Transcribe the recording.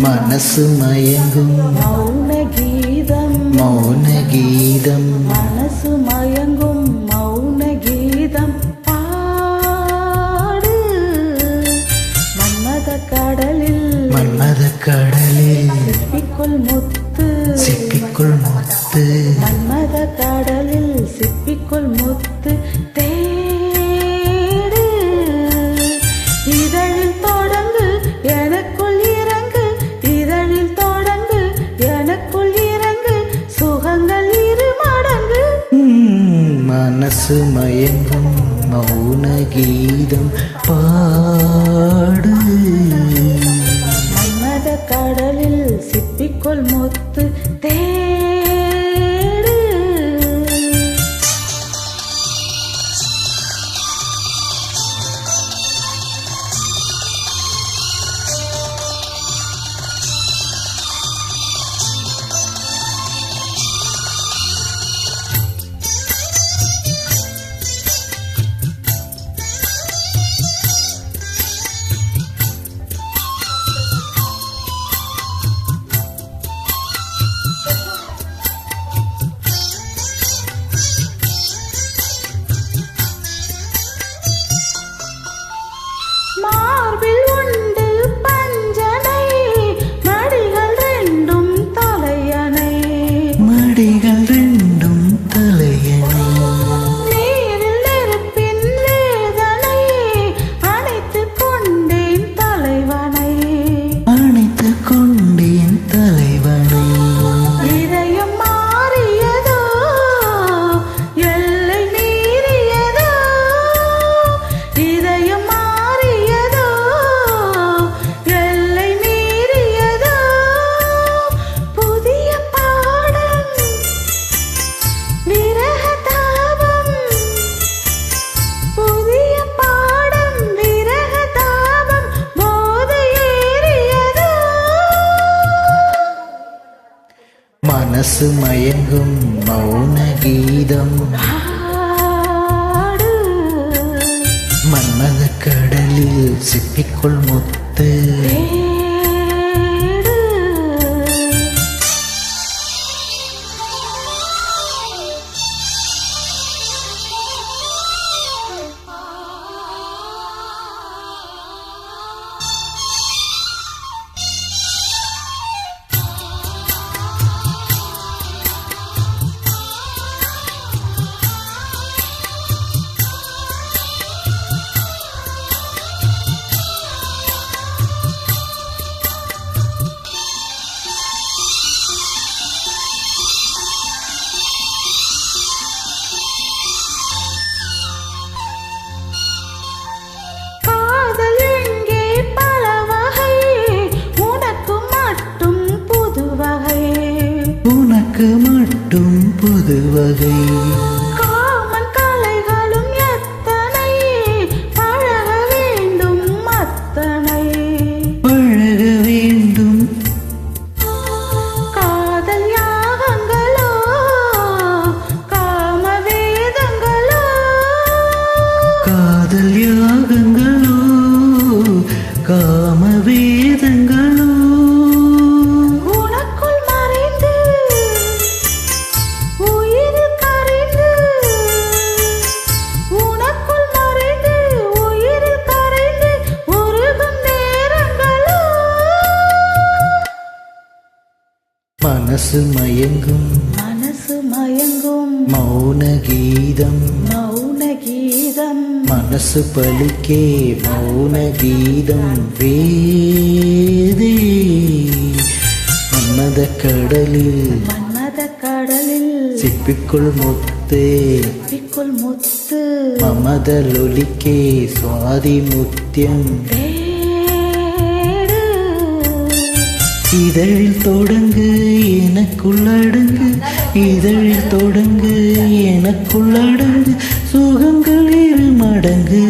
மனசு மயங்கும் மௌன கீதம் மனசு மயங்கும் மௌன கீதம் பாடு மன்மத கடலில் சிப்பிக்குள் முத்து மன்மத கடலில் சிப்பிக்குள் முத்து தேடு இதழில் தொடங்கு எனக்குள் இறங்கு இதழில் தொடங்கு எனக்குள் இறங்கு சுகங்கள் இரு மடங்கு மனசு மயங்கும் மௌன கீதம் பாடு மன்மத கடலில் சிப்பிக்குள் முத்து தேடு மார்பில் உண்டு பஞ்சனை மடிகள் ரெண்டும் தலையணை நீரில் நெருப்பின் வேதனை அணைத்துக் கொண்டேன் தலைவனை இதயம் மாறியதோ எல்லை மீறியதோ இதயம் மாறியதோ எல்லை மீறியதோ புதிய பாடம் விரக தாபம் புதிய பாடம் விரக தாபம் போதை ஏறியதோ மனசு மயங்கும் மௌன கீதம் பாடு மன்மத கடலில் சிப்பிக்குள் முத்து தேடு காதல் எங்கே பல வகை உனக்கு மட்டும் புது வகை உனக்கு மட்டும் புது வகை காமன் கலைகளும் எத்தனை பழக வேண்டும் அத்தனை பழக வேண்டும் காதல் யாகங்களோ காம வேதங்களோ காதல் யாகங்களோ காம வேதங்களோ உனக்குள் மறைந்து உயிரில் கரைந்து உனக்குள் மறைந்து உயிரில் கரைந்து உருகும் நேரங்களோ மனசு மயங்கும் மௌன கீதம் மௌன கீதம் மனசு பலிக்கே மௌன கீதம் வேதே மன்மத கடலில் சிப்பிக்குள் முத்தே சிப்பிக்குள் முத்து மமதலொலிக்கே சுவாதி முத்தியம் தேடு இதழில் தொடங்கு எனக்குள்ளடங்கு இதழில் தொடங்கு எனக்குள்ளடங்கு சுகங்கள் இரு மடங்கு